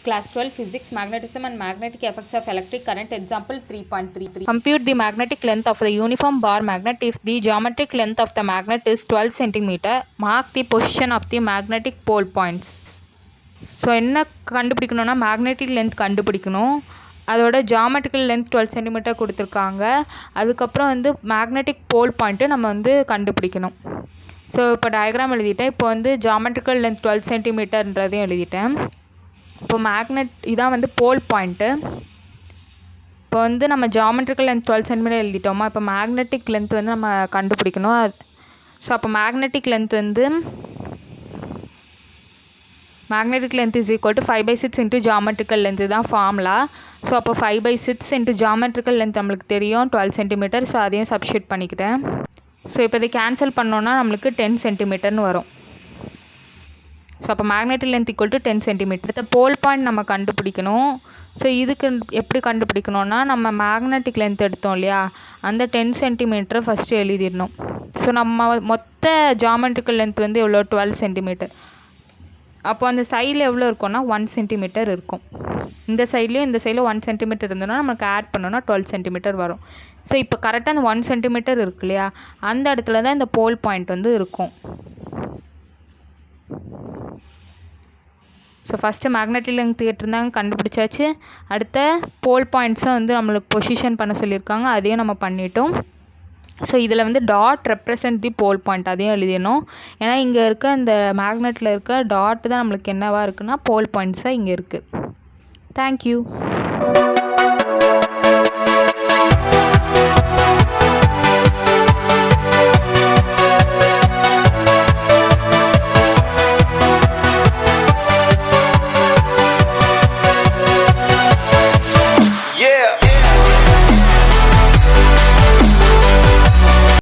Class 12 Physics, Magnetism and Magnetic Effects of Electric Current. Example 3.33. Compute the magnetic length of the uniform bar magnet. If the geometric length of the magnet is 12 cm, mark the position of the magnetic pole points. So என்ன கண்டுபிடிக்கணும்னா magnetic length கண்டுபிடிக்கணும். அதோட geometrical length 12 centimetre கொடுத்துருக்காங்க. அதுக்கப்புறம் வந்து magnetic போல் point நம்ம வந்து கண்டுபிடிக்கணும். ஸோ இப்போ டயக்ராம் எழுதிட்டேன். இப்போ வந்து ஜாமெட்ரிக்கல் லென்த் 12 சென்டிமீட்டர்ன்றதையும் எழுதிட்டேன். இப்போ மேக்னெட் இதான் வந்து போல் பாயிண்ட்டு. இப்போ வந்து நம்ம ஜாமெட்ரிக்கல் லென்த் 12 சென்டிமீட்டர் எழுதிட்டோமா. இப்போ மேக்னெட்டிக் லென்த் வந்து நம்ம கண்டுபிடிக்கணும். ஸோ அப்போ மேக்னெட்டிக் லென்த் வந்து magnetic length is equal to 5/6 into geometrical length தான் ஃபார்முலா. ஸோ அப்போ 5/6 into geometrical length நம்மளுக்கு தெரியும் 12 சென்டிமீட்டர். ஸோ அதையும் சப்ஸ்டியூட் பண்ணிக்கிட்டேன். ஸோ இப்போ இதை கேன்சல் பண்ணோன்னா நம்மளுக்கு 10 சென்டிமீட்டர்னு வரும். ஸோ அப்போ magnetic length equal to 10 centimetre. அடுத்த போல் பாயிண்ட் நம்ம கண்டுபிடிக்கணும். ஸோ இதுக்கு எப்படி கண்டுபிடிக்கணும்னா நம்ம மேக்னெட்டிக் லென்த் எடுத்தோம் இல்லையா, அந்த 10 சென்டிமீட்டரை ஃபஸ்ட்டு எழுதிடணும். ஸோ நம்ம மொத்த ஜாமெட்ரிக்கல் லென்த் வந்து எவ்வளோ 12 சென்டிமீட்டர். அப்போ அந்த சைடில் எவ்வளோ இருக்கும்னா 1 சென்டிமீட்டர் இருக்கும். இந்த சைட்லேயும் இந்த சைடில் 1 சென்டிமீட்டர் இருந்ததுன்னா நமக்கு ஆட் பண்ணோன்னா 12 சென்டிமீட்டர் வரும். ஸோ இப்போ கரெக்டாக அந்த 1 சென்டிமீட்டர் இருக்கு இல்லையா, அந்த இடத்துல தான் இந்த போல் பாயிண்ட் வந்து இருக்கும். ஸோ ஃபஸ்ட்டு மேக்னெட்டிக் லென்த் கேட்டிருந்தாங்க, கண்டுபிடிச்சாச்சு. அடுத்த போல் பாயிண்ட்ஸும் வந்து நம்மளுக்கு பொசிஷன் பண்ண சொல்லியிருக்காங்க, அதையும் நம்ம பண்ணிட்டோம். ஸோ இதில் வந்து that represent the pole point, அதையும் எழுதிடணும். ஏன்னா இங்கே இருக்க இந்த மேக்னெட்டில் இருக்க டாட் தான் நம்மளுக்கு என்னவாக இருக்குன்னா போல் பாயிண்ட்ஸாக இங்கே இருக்குது. தேங்க்யூ.